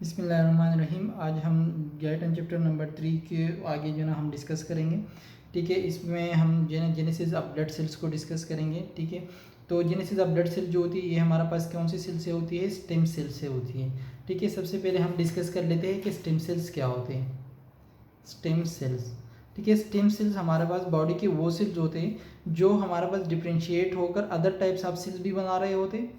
बिस्मिल्लाहिर्रहमानिर्रहीम। आज हम गैटन चैप्टर नंबर 3 के आगे जो ना हम डिस्कस करेंगे। ठीक है, इसमें हम जो है जेनेसिस ऑफ ब्लड सेल्स को डिस्कस करेंगे। ठीक है, तो जेनेसिस ऑफ ब्लड सेल जो होती है ये हमारे पास कौन सी सेल से होती है? स्टेम सेल से होती है। ठीक है, सबसे पहले हम डिस्कस कर लेते हैं कि स्टेम सेल्स क्या होते हैं। स्टेम सेल्स, ठीक है, स्टेम सेल्स हमारे पास बॉडी के वो सेल्स होते हैं जो हमारे पास डिफ्रेंशिएट होकर अदर टाइप्स ऑफ सेल्स भी बना रहे होते हैं।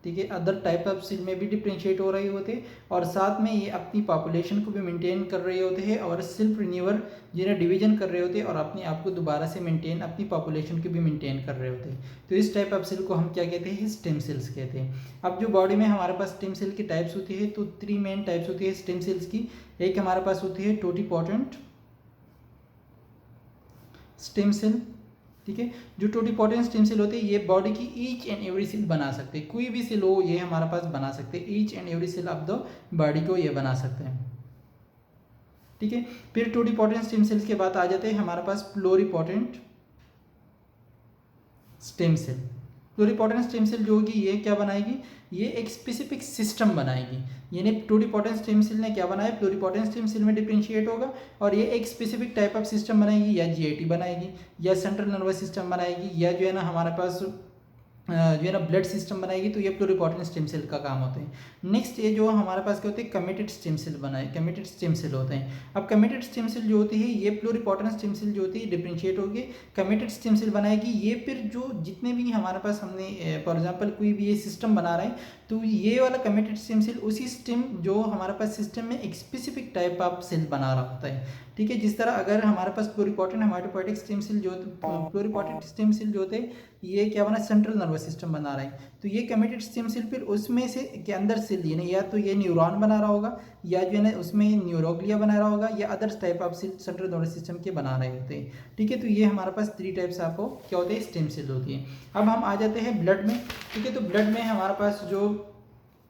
ठीक है, अदर टाइप ऑफ सेल में भी डिफ्रेंशिएट हो रहे होते हैं और साथ में ये अपनी पॉपुलेशन को भी मेंटेन कर रहे होते हैं और सेल्फ रिन्यूअल जिन्हें डिवीजन कर रहे होते हैं और अपने आप को दोबारा से मेंटेन अपनी पॉपुलेशन को भी मेंटेन कर रहे होते हैं। तो इस टाइप ऑफ सेल को हम क्या कहते हैं? स्टेम सेल्स कहते हैं। अब जो बॉडी में हमारे पास स्टेम सेल की टाइप्स होती है तो 3 मेन टाइप्स होती है स्टेम सेल्स की। एक हमारे पास होती है टोटिपोटेंट स्टेम सेल। ठीक है, जो टोटिपोटेंट स्टेम सेल होते हैं ये बॉडी की ईच एंड एवरी सेल बना सकते हैं। कोई भी सेल हो ये हमारे पास बना सकते हैं, each and every cell of the body को ये बना सकते हैं। ठीक है, फिर टोटिपोटेंट स्टेम सेल्स के बाद आ जाते हैं हमारे पास प्लोरिपोटेंट स्टेम सेल। प्लोरिपोटेंट स्टेम सेल जो होगी ये क्या बनाएगी? ये एक स्पेसिफिक सिस्टम बनाएगी। यानी टोटिपोटेंट स्टेम सेल ने क्या बनाया? प्लोरिपोटेंट स्टेम सेल में डिफरेंशिएट होगा और ये एक स्पेसिफिक टाइप ऑफ सिस्टम बनाएगी, या जीआईटी बनाएगी, या सेंट्रल नर्वस सिस्टम बनाएगी, या जो है ना हमारे पास जो है ना ब्लड सिस्टम बनाएगी। तो ये प्लोरिपोटेंट स्टेम सेल का काम होता है। नेक्स्ट ये जो हमारे पास क्या होते हैं? कमिटेड स्टेम सेल बनाए, कमिटेड स्टेम सेल होते हैं। अब कमिटेड स्टेम सेल जो होती है ये प्लोरिपोटेंट स्टेम सेल जो होती है डिफरेंशिएट होगी, कमिटेड स्टेम सेल बनाएगी। ये फिर जो जितने भी हमारे पास हमने फॉर एग्जांपल कोई भी ये सिस्टम बना रहे हैं तो ये वाला कमिटेड स्टेम सेल उसी स्टेम जो हमारे पास सिस्टम में एक स्पेसिफिक टाइप ऑफ सेल बना रहा होता है। ठीक है, जिस तरह अगर हमारे पास प्लोरिपोटेंट हेमाटोपोएटिक स्टेम सेल जो प्लोरिपोटेंट स्टेम सेल जो होते हैं ये क्या बना? सेंट्रल नर्वस सिस्टम बना रहा है। तो ये कमिटेड स्टेम सेल फिर उसमें से के अंदर सेल यानी या तो ये न्यूरॉन बना रहा होगा, या जो है ना उसमें न्यूरोग्लिया बना रहा होगा, या other type of cell central nervous system के बना रहे होते हैं। ठीक है, तो ये हमारे पास 3 टाइप्स ऑफ क्या होते हैं? स्टेम सेल होती है। अब हम आ जाते हैं ब्लड में। ठीक है, तो ब्लड में हमारे पास जो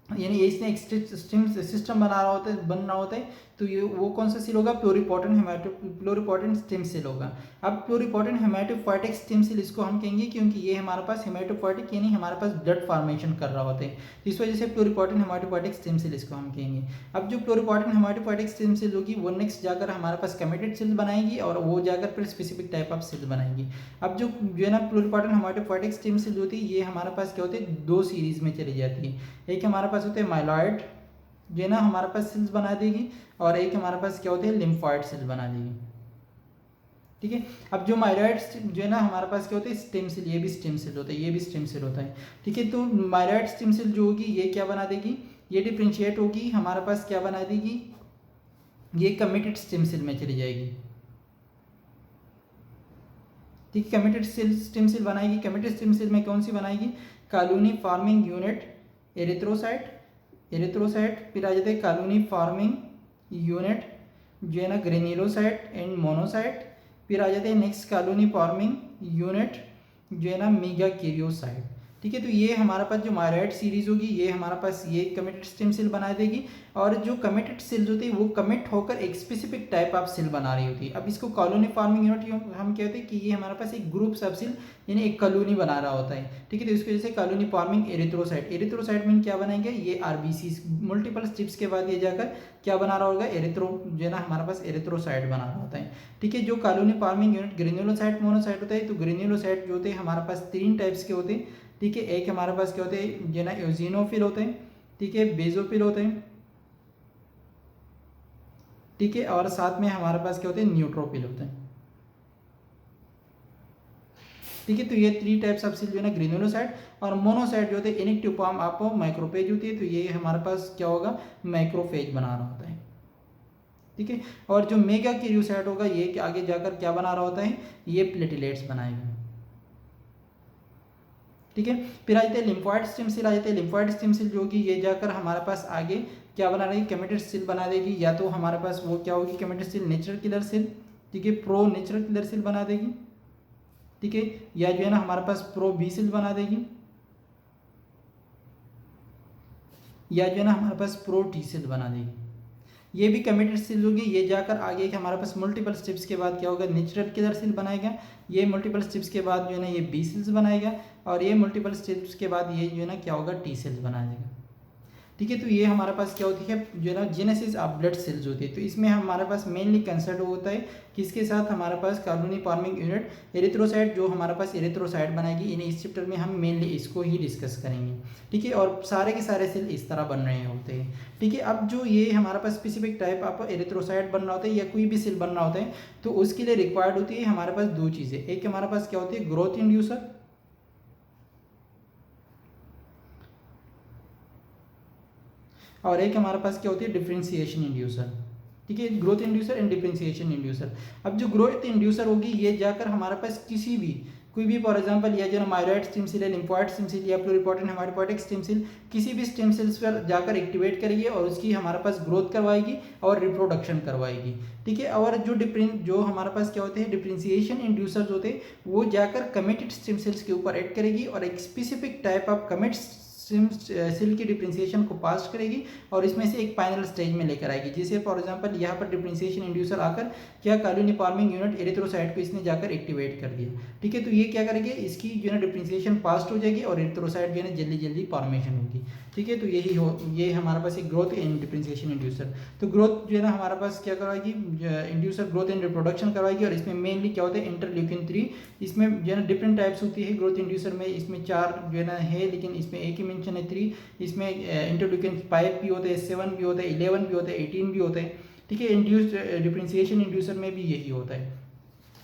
यानी इसने एक सिस्टम बना रहा होता है, बन रहा होता है। तो ये वो कौन सा सेल होगा? प्लोरिपोटेंट स्टेम सेल होगा। अब प्लोरिपोटेंट हेमाटोपोएटिक स्टेम सेल इसको हम कहेंगे क्योंकि ये हमारे पास हेमाटोपोएटिक यानी हमारे पास ब्लड फॉर्मेशन कर रहा होता है, तो इस वजह से प्लोरिपोटेंट हेमाटोपोएटिक स्टेम सेल इसको हम कहेंगे। अब जो प्लोरिपोटेंट हेमाटोपोएटिक स्टेम सेल होगी वो नेक्स्ट जाकर हमारे पास कमिटेड सेल बनाएगी और वो जाकर फिर स्पेसिफिक टाइप ऑफ सेल बनाएगी। अब जो है ना प्लोरिपोटेंट हेमाटोपोएटिक स्टेम सेल होती है ये हमारे पास क्या होते हैं? 2 सीरीज में चली जाती है। एक हमारे पास होते हैं माइलॉइड जो है ना हमारे पास सेल्स बना देगी, और एक हमारे पास क्या होते हैं? लिम्फॉइड सेल बना देगी। ठीक है, अब जो माइलॉइड जो है ना हमारे पास क्या होते हैं? स्टेम सेल, ये भी स्टेम सेल होता है, ये भी स्टेम सेल होता है। ठीक है, तो माइलॉइड स्टेम सेल जो होगी ये क्या बना देगी? ये डिफरेंशिएट होगी, हमारे पास क्या बना देगी? ये कमिटेड स्टेम सेल में चली जाएगी। ठीक है, कमिटेड स्टेम सेल बनाएगी। कमिटेड स्टेम सेल में कौन सी बनाएगी? कॉलोनी फॉर्मिंग यूनिट एरिथ्रोसाइट, फिर आ जाते हैं कॉलोनी फॉर्मिंग यूनिट जो है ना ग्रेन्युलोसाइट एंड मोनोसाइट, फिर आ जाते हैं नेक्स्ट कॉलोनी फॉर्मिंग यूनिट जो है ना मेगाकैरियोसाइट। ठीक है, तो ये हमारे पास जो माइलॉइड सीरीज होगी ये हमारे पास ये कमिटेड स्टेम सेल बना देगी, और जो कमिटेड सेल्स होती है वो कमिट होकर एक स्पेसिफिक टाइप ऑफ सेल बना रही होती है। अब इसको कॉलोनी फॉर्मिंग यूनिट हम कहते हैं कि ये हमारे पास एक ग्रुप सब सेल यानी एक कॉलोनी बना रहा होता है। ठीक है, तो इसकी वजह से कॉलोनी फॉर्मिंग एरिथ्रोसाइट में क्या बनाएंगे? ये आरबीसी मल्टीपल स्टेप्स के बाद ये जाकर क्या बना रहा होगा? एरिथ्रो जो है ना हमारे पास एरिथ्रोसाइट बना रहा होता है। ठीक है, जो colony forming unit granulocyte monocyte होता है, तो ग्रेन्युलोसाइट जो होते हैं हमारे पास 3 टाइप्स के होते हैं। ठीक है, एक हमारे पास क्या होते हैं? जो ना एओसिनोफिल होते हैं, ठीक है, बेजोफिल होते हैं, ठीक है, और साथ में हमारे पास क्या होते हैं? न्यूट्रोफिल होते हैं। ठीक है, तो ये 3 टाइप्स ऑफ सेल जो है ना ग्रेन्युलोसाइट और मोनोसाइट जो होते हैं इनएक्टिव फॉर्म ऑफ माइक्रोफेज होती है, तो ये हमारे पास क्या होगा? मैक्रोफेज बना रहा होता है। ठीक है, और जो मेगा कैरियोसाइट होगा ये आगे जाकर क्या बना रहा होता है? ये प्लेटलेट्स बनाएगा। ठीक है, फिर आ जाते हैं लिम्फॉइड स्टेम सेल। आ जाते हैं लिम्फॉइड स्टेम सेल जो होगी ये जाकर हमारे पास आगे क्या बना रही? कमिटेड सेल बना देगी, या तो हमारे पास वो क्या होगी? Committed cell natural killer cell, ठीक है, प्रो नेचुरल किलर सेल बना देगी। ठीक है, या जो है ना हमारे पास प्रो बी सेल बना देगी, या जो है ना हमारे पास प्रो टी सेल बना देगी। ये भी कमिटेड सेल होगी, ये जाकर आगे हमारे पास मल्टीपल स्टेप्स के बाद क्या होगा? नेचुरल किलर सेल बनाएगा। ये मल्टीपल स्टेप्स के बाद जो है ना ये बी सेल्स बनाएगा, और ये मल्टीपल स्टेप्स के बाद ये जो है ना क्या होगा? टी सेल्स बना देगा। ठीक है। तो ये हमारे पास क्या होती है जो है ना जेनेसिस ऑफ ब्लड सेल्स होती है। तो इसमें हमारे पास मेनली कंसर्न होता है किसके साथ, हमारे पास कॉलोनी फॉर्मिंग यूनिट एरिथ्रोसाइट, जो हमारे पास एरिथ्रोसाइट बनाएगी। इस चैप्टर में हम मेनली इसको ही डिस्कस करेंगे, ठीक है। और सारे के सारे सेल इस तरह बन रहे होते हैं, ठीक है। अब जो ये हमारे पास स्पेसिफिक टाइप ऑफ एरिथ्रोसाइट बनना होता है या कोई भी सेल बनना होता है, तो उसके लिए रिक्वायर्ड होती है हमारे पास दो चीज़ें। एक हमारे पास क्या होती है ग्रोथ इंड्यूसर, और एक हमारे पास क्या होती है डिफरेंशिएशन इंड्यूसर, ठीक है। Growth inducer and differentiation inducer. अब जो ग्रोथ इंड्यूसर होगी ये जाकर हमारे पास किसी भी कोई भी फॉर एग्जांपल या जो माइलॉइड स्टेम सेल है, लिम्फॉइड स्टेम सेल या प्लूरिपोटेंट हेमाटोपोइटिक स्टेम सेल, किसी भी स्टेम सेल्स पर जाकर एक्टिवेट करेगी और उसकी हमारे पास ग्रोथ करवाएगी और रिप्रोडक्शन करवाएगी, ठीक है। और जो हमारे पास क्या होते हैं डिफरेंशिएशन इंड्यूसर्स होते हैं, वो जाकर कमिटेड स्टेम सेल्स के ऊपर एक्ट करेगी और एक specific type of commit cell की डिफरेंशिएशन को पास करेगी और इसमें से एक फाइनल स्टेज में लेकर आएगी। जैसे फॉर एग्जांपल यहाँ पर डिफरेंशिएशन इंड्यूसर आकर क्या कॉलोनी फॉर्मिंग यूनिट एरिथ्रोसाइट को इसने जाकर एक्टिवेट कर दिया, ठीक है। तो ये क्या करेंगे इसकी जो है डिफरेंशिएशन पास्ट हो जाएगी और एरिथ्रोसाइट जो है जल्दी जल्दी फॉर्मेशन होगी, ठीक है। तो ये हमारे पास एक ग्रोथ एंड डिफरेंशिएशन इंड्यूसर। तो ग्रोथ जो है ना हमारे पास क्या करवाएगी इंड्यूसर ग्रोथ एंड रिप्रोडक्शन करवाएगी और इसमें मेनली क्या होता है इंटरल्यूकिन 3, इसमें जो है ना डिफरेंट टाइप्स होती है ग्रोथ इंड्यूसर में। इसमें 4 जो है ना है, लेकिन इसमें एक ही मेंशन है 3। इसमें इंटरल्यूकिन 5 भी होते हैं, 7 भी होते हैं, 11 भी होते हैं, 18 भी होते हैं, ठीक है। डिफरेंशिएशन इंड्यूसर में भी यही होता है।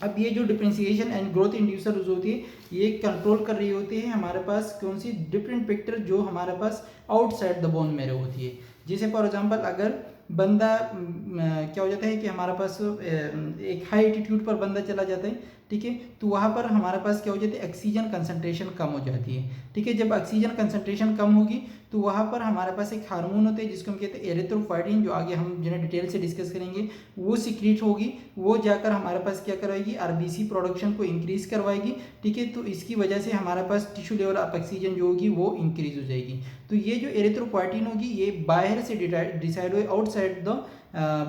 अब ये जो डिफरेंशिएशन एंड ग्रोथ इंड्यूसर होती है ये कंट्रोल कर रही होती है हमारे पास कौन सी डिफरेंट फैक्टर जो हमारे पास आउटसाइड द बोन मैरो होती है। जैसे फॉर एग्जांपल अगर बंदा क्या हो जाता है कि हमारे पास एक हाई एटीट्यूड पर बंदा चला जाता है, ठीक है। तो वहाँ पर हमारे पास क्या हो जाती है ऑक्सीजन कंसंट्रेशन कम हो जाती है, ठीक है। जब ऑक्सीजन कंसंट्रेशन कम होगी तो वहाँ पर हमारे पास एक हार्मोन होते हैं जिसको हम कहते हैं एरिथ्रोपोइटिन, जो आगे हम जो है डिटेल से डिस्कस करेंगे। वो सीक्रेट होगी, वो जाकर हमारे पास क्या करवाएगी आरबीसी प्रोडक्शन को इंक्रीज करवाएगी, ठीक है। तो इसकी वजह से हमारे पास टिश्यू लेवल ऑफ ऑक्सीजन जो होगी वो इंक्रीज हो जाएगी। तो ये जो एरिथ्रोपोइटिन होगी ये बाहर से डिसाइड हुए आउटसाइड द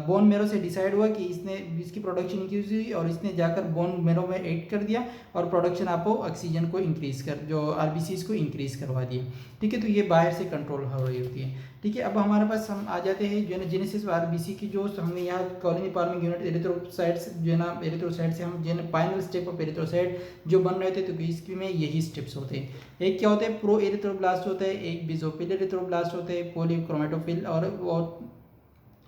बोन मेरो से डिसाइड हुआ कि इसकी प्रोडक्शन इंक्रीज हुई और इसने जाकर बोन मेरो में ऐड कर दिया और प्रोडक्शन आपको ऑक्सीजन को इंक्रीज कर जो आरबीसीज को इंक्रीज करवा दिया, ठीक है। तो ये बाहर से कंट्रोल हो रही होती है, ठीक है। अब हमारे पास हम आ जाते हैं जो है ना जेनेसिस आरबीसी की, जो हमने यहाँ कॉलोनी फॉर्मिंग यूनिट एरिथ्रोसाइट्स जो है ना एरिथ्रोसाइट से हम जो है फाइनल स्टेप ऑफ एरिथ्रोसाइट जो बन रहे थे, तो इसमें यही स्टेप्स होते हैं। एक क्या होता है प्रो एरिथ्रोब्लास्ट होता है, एक बेसोफिल एरिथ्रोब्लास्ट होता है, पॉलीक्रोमेटोफिल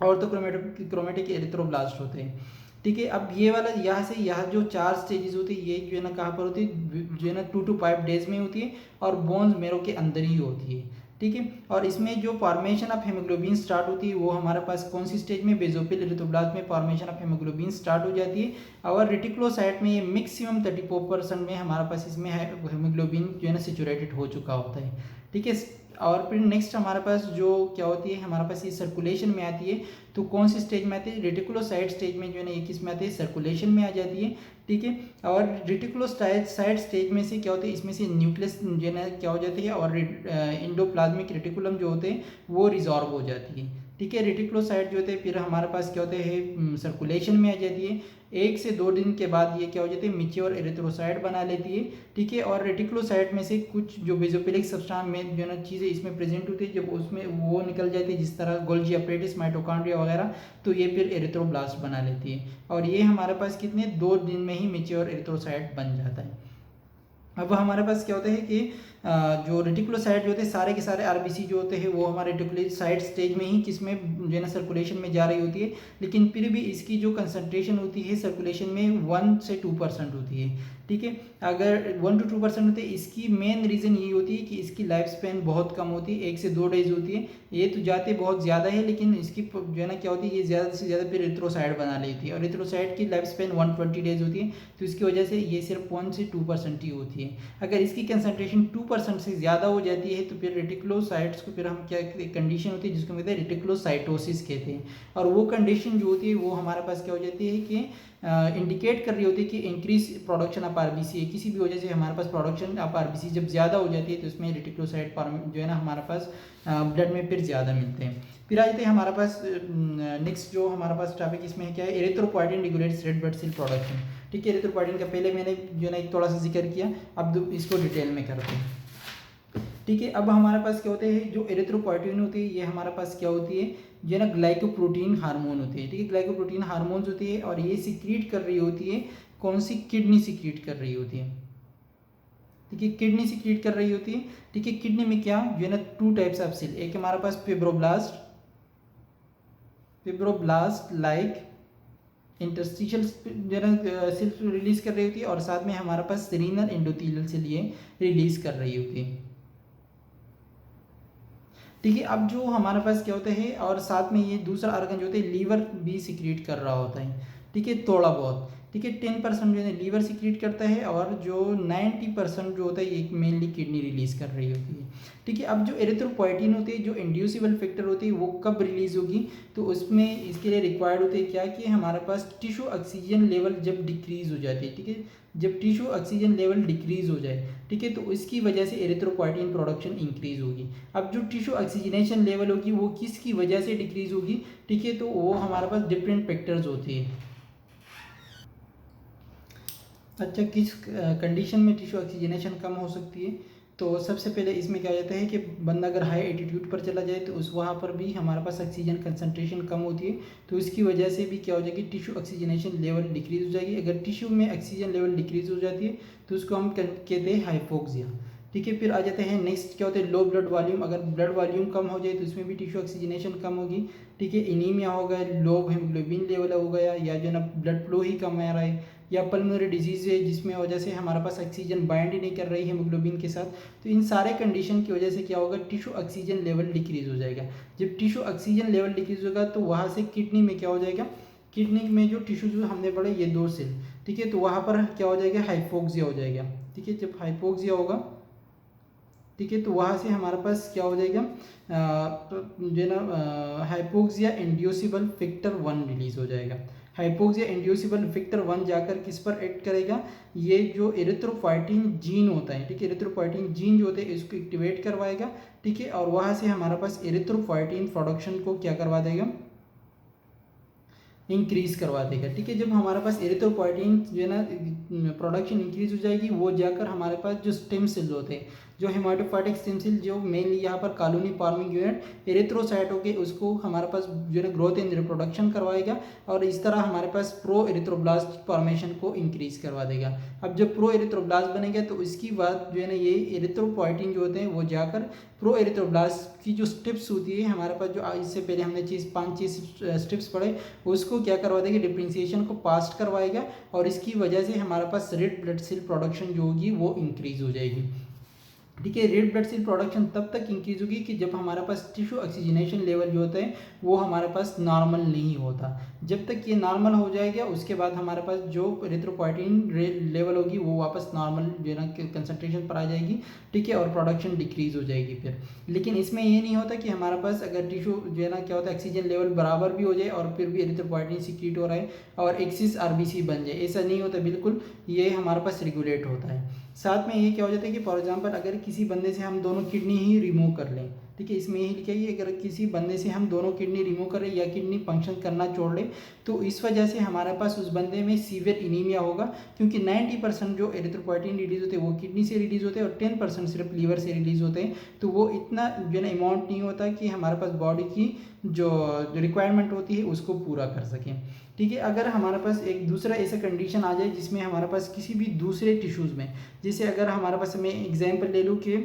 और तो क्रोमेटिक एरिथ्रोब्लास्ट होते हैं, ठीक है। अब ये वाला यहाँ से यहाँ जो 4 स्टेजेस होती है ये जो है ना कहाँ पर होती है जो है ना 2 to 5 डेज में होती है और बोन्स मेरो के अंदर ही होती है, ठीक है। और इसमें जो फॉर्मेशन ऑफ हेमोग्लोबिन स्टार्ट होती है वो हमारे पास कौन सी स्टेज में बेसोफिल एरिथ्रोब्लास्ट में फॉर्मेशन ऑफ हेमोग्लोबिन स्टार्ट हो जाती है और रेटिकुलोसाइट में ये मैक्सिमम 34% में हमारे पास इसमें हेमोग्लोबिन जो है ना सेचुरेटेड हो चुका होता है, ठीक है। और फिर नेक्स्ट हमारे पास जो क्या होती है हमारे पास ये सर्कुलेशन में आती है, तो कौन सी स्टेज में आती है रेटिकुलोसाइट स्टेज में जो है ना एक इसमें आती है सर्कुलेशन में आ जाती है, ठीक है। और रेटिकुलोसाइट स्टेज में से क्या होता है इसमें से न्यूक्लियस जो है ना क्या हो जाती है और इंडोप्लाज्मिक रेटिकुलम जो होते हैं वो रिजॉर्व हो जाती है, ठीक है। रेटिकुलोसाइट जो होते हैं फिर हमारे पास क्या होते हैं सर्कुलेशन में आ जाती है। 1 से 2 दिन के बाद ये क्या हो जाती है मैच्योर एरिथ्रोसाइट बना लेती है, ठीक है। और रेटिकुलोसाइट में से कुछ जो बेसोफिलिक सब्सटेंस में जो है ना चीज़ें इसमें प्रेजेंट होती है, जब उसमें वो निकल जाती है जिस तरह गोल्जी अपरेटिस माइटोकॉन्ड्रिया वगैरह, तो ये फिर एरिथ्रोब्लास्ट बना लेती है और ये हमारे पास कितने 2 दिन में ही मैच्योर एरिथ्रोसाइट बन जाता है। अब हमारे पास क्या होता है कि जो रेटिकुलोसाइट जो होते हैं सारे के सारे आरबीसी जो होते हैं वो हमारे रेटिकुलोसाइट स्टेज में ही किसमें जो है ना सर्कुलेशन में जा रही होती है, लेकिन फिर भी इसकी जो कंसंट्रेशन होती है सर्कुलेशन में 1 से 2% होती है, ठीक है। अगर 1 to 2% होती है, इसकी मेन रीज़न यही होती है कि इसकी लाइफ स्पैन बहुत कम होती है, 1 से 2 डेज होती है। ये तो जाते बहुत ज़्यादा है लेकिन इसकी जो है ना क्या होती है ये ज़्यादा से ज़्यादा फिर एरिथ्रोसाइट बना लेती है और एरिथ्रोसाइट की लाइफ स्पैन 120 डेज होती है, तो इसकी वजह से ये सिर्फ 1 से 2% ही होती है। अगर इसकी कंसंट्रेशन 2% से ज़्यादा हो जाती है तो फिर रेटिकुलोसाइट्स को फिर हम क्या कंडीशन होती है जिसको कहते हैं रेटिकुलोसाइटोसिस कहते हैं, और वो कंडीशन जो होती है वो हमारे पास क्या हो जाती है कि इंडिकेट कर रही होती है कि इंक्रीज प्रोडक्शन ऑफ आरबीसी है। किसी भी वजह से हमारे पास प्रोडक्शन ऑफ आरबीसी जब ज़्यादा हो जाती है तो इसमें रेटिकुलोसाइट जो है ना हमारे पास ब्लड में फिर ज़्यादा मिलते हैं। फिर आ जाते हैं हमारे पास नेक्स्ट जो हमारे पास टॉपिक इसमें क्या है erythropoietin regulates red blood cell production, ठीक है। एरिथ्रोपोइटिन का पहले मैंने जो है ना थोड़ा सा जिक्र किया, अब इसको डिटेल में करते हैं, ठीक है। अब हमारे पास क्या होते हैं, जो एरिथ्रोपोइटिन होती है ये हमारे पास क्या होती है, जो है ना ग्लाइकोप्रोटीन हार्मोन होती है। ठीक है, ग्लाइकोप्रोटीन हार्मोन्स होती है और ये सिक्रीट कर रही होती है, कौन सी, किडनी सिक्रीट कर रही होती है। ठीक है, किडनी सिक्रीट कर रही होती है। ठीक है, किडनी में क्या जो है ना 2 टाइप्स ऑफ सेल, एक हमारे पास फिब्रोब्लास्ट लाइक इंटरस्टिशियल जो है ना सेल्स रिलीज कर रही होती है, और साथ में हमारे पास सेरिनल एंडोथेलियल सेल ये रिलीज कर रही होती है। ठीक है, अब जो हमारे पास क्या होता है, और साथ में ये दूसरा ऑर्गन जो होता है लीवर भी सिक्रीट कर रहा होता है। ठीक है, थोड़ा बहुत। ठीक है, 10% जो है लीवर सिक्रीट करता है, और जो 90% जो होता है ये मेनली किडनी रिलीज कर रही होती है। ठीक है, अब जो एरिथ्रोपोइटिन होती है, जो इंड्यूसिबल फैक्टर होती है, वो कब रिलीज होगी, तो उसमें इसके लिए रिक्वायर्ड होते हैं क्या, कि हमारे पास टिश्यू ऑक्सीजन लेवल जब डिक्रीज हो जाती है। ठीक है, जब टिश्यू ऑक्सीजन लेवल डिक्रीज हो जाए, ठीक है, तो इसकी वजह से एरिथ्रोपोइटिन प्रोडक्शन इंक्रीज होगी। अब जो टिश्यू ऑक्सीजनेशन लेवल होगी वो किसकी वजह से डिक्रीज होगी, ठीक है, तो वो हमारे पास डिफरेंट फैक्टर्स होते हैं। अच्छा, किस कंडीशन में टिश्यू ऑक्सीजनेशन कम हो सकती है, तो सबसे पहले इसमें क्या जाता है कि बंदा अगर हाई एटीट्यूड पर चला जाए तो उस वहाँ पर भी हमारे पास ऑक्सीजन कंसंट्रेशन कम होती है, तो इसकी वजह से भी क्या हो जाएगी, टिश्यू ऑक्सीजनेशन लेवल डिक्रीज हो जाएगी। अगर टिश्यू में ऑक्सीजन लेवल डिक्रीज हो जाती है तो उसको हम कहते हैं हाइपोक्सिया। ठीक है, फिर आ जाते हैं नेक्स्ट क्या होता है, लो ब्लड वॉल्यूम। अगर ब्लड वॉल्यूम कम हो जाए तो इसमें भी टिश्यू ऑक्सीजनेशन कम होगी। ठीक है, एनीमिया हो गया, लो हीमोग्लोबिन लेवल हो गया, या जो ना ब्लड फ्लो ही कम आ रहा है, या पल्मोनरी डिजीज है जिसमें वजह से हमारे पास ऑक्सीजन बाइंड ही नहीं कर रही हीमोग्लोबिन के साथ, तो इन सारे कंडीशन की वजह से क्या होगा, टिश्यू ऑक्सीजन लेवल डिक्रीज हो जाएगा। जब टिश्यू ऑक्सीजन लेवल डिक्रीज होगा तो वहाँ से किडनी में क्या हो जाएगा, किडनी में जो टिश्यू जो हमने पढ़े ये 2 सेल, ठीक है, तो वहाँ पर क्या हो जाएगा, हाइपोक्सिया हो जाएगा। ठीक है, जब हाइपोक्सिया होगा, ठीक है, तो वहाँ से हमारे पास क्या हो जाएगा, जो है ना हाइपोक्सिया इंड्यूसिबल फैक्टर 1 रिलीज हो जाएगा। हाइपोक्सिया इंड्यूसिबल फैक्टर 1 जाकर किस पर एक्ट करेगा, ये जो एरिथ्रोपोइटिन जीन होता है, ठीक है, एरिथ्रोपोइटिन जीन जो होते हैं इसको एक्टिवेट करवाएगा। ठीक है, और वहाँ से हमारे पास एरिथ्रोपोइटिन प्रोडक्शन को क्या करवा देगा, इंक्रीज करवा देगा। ठीक है, जब हमारे पास एरिथ्रोपोइटिन जो है ना प्रोडक्शन इंक्रीज हो जाएगी, वो जाकर हमारे पास जो स्टेम सेल होते हैं, जो हेमाटोपोइटिक स्टेम सेल, जो मेनली यहाँ पर कॉलोनी फॉर्मिंग यूनिट एरिथ्रोसाइट होके उसको हमारे पास जो है ना ग्रोथ एंड रिप्रोडक्शन करवाएगा, और इस तरह हमारे पास प्रो एरिथ्रोब्लास्ट फॉर्मेशन को इंक्रीज करवा देगा। अब जब प्रो एरिथ्रोब्लास्ट बनेगा तो इसकी बात जो है ना ये एरिथ्रोपोइटिन जो होते हैं वो जाकर प्रो एरिथ्रोब्लास्ट की जो स्टेप्स होती है हमारे पास, जो इससे पहले हमने 5-6 स्टेप्स पढ़े, उसको क्या करवा देगा, डिफरेंशिएशन को पास्ट करवाएगा, और इसकी वजह से हमारे पास रेड ब्लड सेल प्रोडक्शन जो होगी वो इंक्रीज हो जाएगी। ठीक है, रेड ब्लड सेल प्रोडक्शन तब तक इंक्रीज होगी कि जब हमारे पास टिश्यू ऑक्सीजनेशन लेवल जो होता है वो हमारे पास नॉर्मल नहीं होता। जब तक ये नॉर्मल हो जाएगा उसके बाद हमारे पास जो एरिथ्रोपोइटिन लेवल होगी वो वापस नॉर्मल जो है ना कंसंट्रेशन पर आ जाएगी। ठीक है, और प्रोडक्शन डिक्रीज हो जाएगी फिर। लेकिन इसमें ये नहीं होता कि हमारे पास अगर टिश्यू जो है ना क्या होता है ऑक्सीजन लेवल बराबर भी हो जाए और फिर भी एरिथ्रोपोइटिन सीक्रेट हो रहा है और एक्सिस आरबीसी बन जाए, ऐसा नहीं होता बिल्कुल, ये हमारे पास रेगुलेट होता है। साथ में ये क्या हो जाता है कि फॉर एग्जांपल अगर किसी बंदे से हम दोनों किडनी ही रिमूव कर लें, ठीक है, इसमें यही लिखा है अगर किसी बंदे से हम दोनों किडनी रिमूव करें या किडनी फंक्शन करना छोड़ लें तो इस वजह से हमारे पास उस बंदे में सीवियर इनीमिया होगा, क्योंकि 90% जो एरिथ्रोपोइटिन रिलीज होते हैं वो किडनी से रिलीज होते हैं और 10% सिर्फ लीवर से रिलीज होते हैं। तो वो इतना जो है ना अमाउंट नहीं होता कि हमारे पास बॉडी की जो रिक्वायरमेंट होती है उसको पूरा कर सकें। ठीक है, अगर हमारे पास एक दूसरा ऐसा कंडीशन आ जाए जिसमें हमारे पास किसी भी दूसरे टिश्यूज़ में, जैसे अगर हमारे पास मैं एग्जांपल ले लूँ कि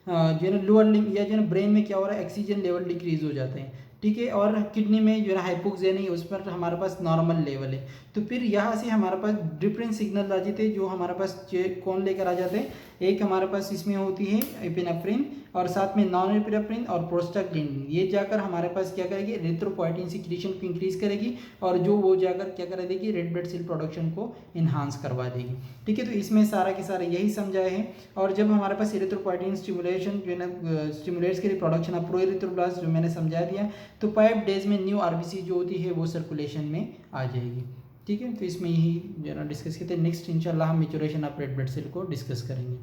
जो है ना लोअर लिम्ब या जो है ना ब्रेन में क्या हो रहा है ऑक्सीजन लेवल डिक्रीज हो जाते हैं। ठीक है, और किडनी में जो है हाइपोक्सिया नहीं, उस पर हमारे पास नॉर्मल लेवल है। तो फिर यहाँ से हमारे पास डिफरेंट सिग्नल आ जाते हैं जो हमारे पास कौन लेकर आ जाते हैं, एक हमारे पास इसमें होती है एपिनेफ्रिन और साथ में नॉन एपिनेफ्रिन और प्रोस्टाग्लैंडिन, ये जाकर हमारे पास क्या करेगी एरिथ्रोपोइटिन सिक्रीशन को इंक्रीज करेगी और जो वो जाकर क्या कर देगी रेड ब्लड सेल प्रोडक्शन को इन्हांस करवा देगी। ठीक है, तो इसमें सारा के सारा यही समझाए हैं। और जब हमारे पास एरिथ्रोपोइटिन स्टिमुलेशन जो है ना स्टिमुलेट्स के लिए प्रोडक्शन ऑफ प्रो एरिथ्रोब्लास्ट जो मैंने समझा दिया, तो 5 डेज में न्यू आरबीसी जो होती है वो सर्कुलेशन में आ जाएगी। ठीक है, तो इसमें यही जो है ना डिस्कस करते हैं। नेक्स्ट इंशाल्लाह हम maturation of red blood cell को डिस्कस करेंगे।